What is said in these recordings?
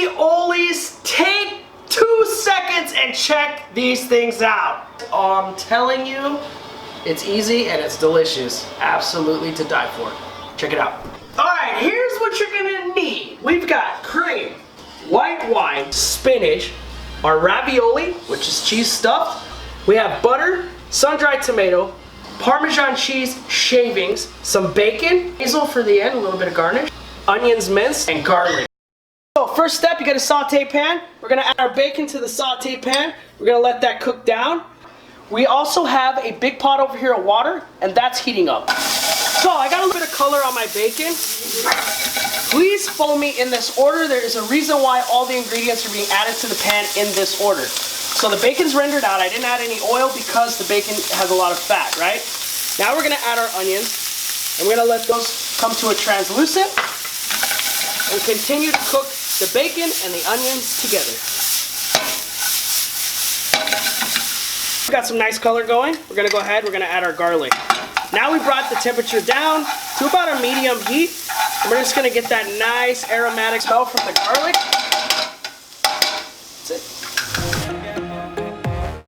raviolis. Take 2 seconds and check these things out. I'm telling you, it's easy and it's delicious. Absolutely to die for. Check it out. Alright, here's what you're gonna need. We've got cream, white wine, spinach, our ravioli, which is cheese stuffed. We have butter, sun-dried tomato, Parmesan cheese shavings, some bacon, basil for the end, a little bit of garnish, onions minced, and garlic. So first step, you get a saute pan. We're gonna add our bacon to the saute pan. We're gonna let that cook down. We also have a big pot over here of water, and that's heating up. So I got a little bit of color on my bacon. Please follow me in this order. There is a reason why all the ingredients are being added to the pan in this order. So the bacon's rendered out. I didn't add any oil because the bacon has a lot of fat, right? Now we're gonna add our onions, and we're gonna let those come to a translucent, and continue to cook the bacon and the onions together. We got some nice color going. We're gonna go ahead, we're gonna add our garlic. Now we brought the temperature down to about a medium heat. And we're just gonna get that nice aromatic smell from the garlic. That's it.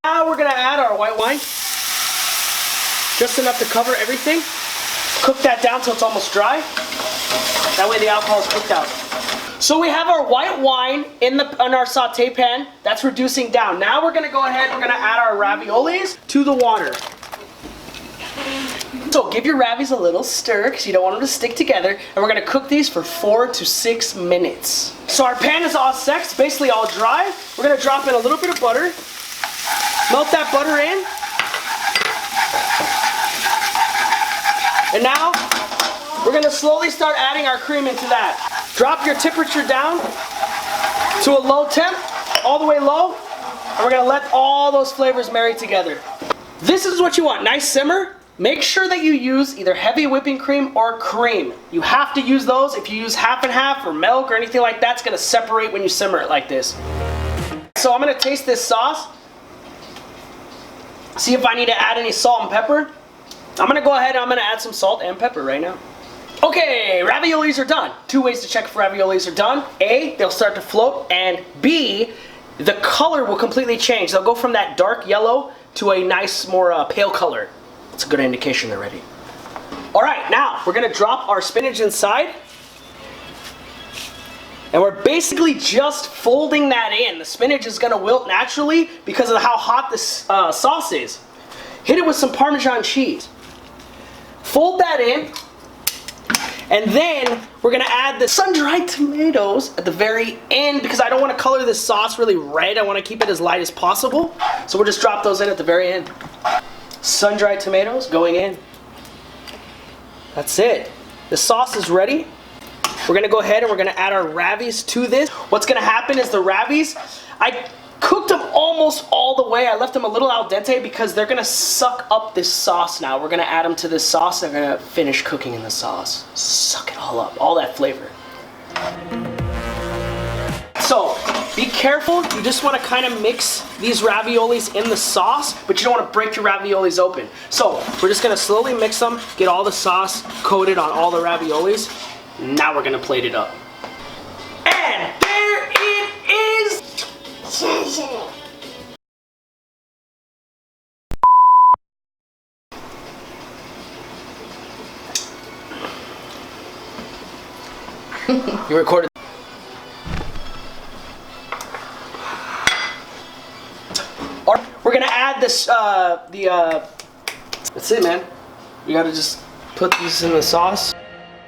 Now we're gonna add our white wine. Just enough to cover everything. Cook that down till it's almost dry. That way the alcohol is cooked out. So we have our white wine in our saute pan. That's reducing down. Now we're gonna go ahead, we're gonna add our raviolis to the water. So give your ravis a little stir because you don't want them to stick together. And we're gonna cook these for 4 to 6 minutes. So our pan is all set, it's basically all dry. We're gonna drop in a little bit of butter. Melt that butter in. And now, we're gonna slowly start adding our cream into that. Drop your temperature down to a low temp, all the way low, and we're gonna let all those flavors marry together. This is what you want, nice simmer. Make sure that you use either heavy whipping cream or cream. You have to use those. If you use half and half or milk or anything like that, it's gonna separate when you simmer it like this. So I'm gonna taste this sauce. See if I need to add any salt and pepper. I'm gonna go ahead and I'm gonna add some salt and pepper right now. Okay, raviolis are done. 2 ways to check if raviolis are done. A, they'll start to float, and B, the color will completely change. They'll go from that dark yellow to a nice, more pale color. That's a good indication they're ready. All right, now we're gonna drop our spinach inside. And we're basically just folding that in. The spinach is gonna wilt naturally because of how hot this sauce is. Hit it with some Parmesan cheese. Fold that in. And then we're gonna add the sun-dried tomatoes at the very end because I don't wanna color this sauce really red. I wanna keep it as light as possible. So we'll just drop those in at the very end. Sun-dried tomatoes going in. That's it. The sauce is ready. We're gonna go ahead and we're gonna add our ravis to this. What's gonna happen is the ravis, I cooked them almost all the way. I left them a little al dente because they're gonna suck up this sauce now. We're gonna add them to this sauce. They're gonna finish cooking in the sauce. Suck it all up, all that flavor. So, be careful. You just wanna kind of mix these raviolis in the sauce, but you don't wanna break your raviolis open. So, we're just gonna slowly mix them, get all the sauce coated on all the raviolis. Now we're gonna plate it up. And there it is! You recorded. We're gonna add this, that's it, man. We gotta just put these in the sauce.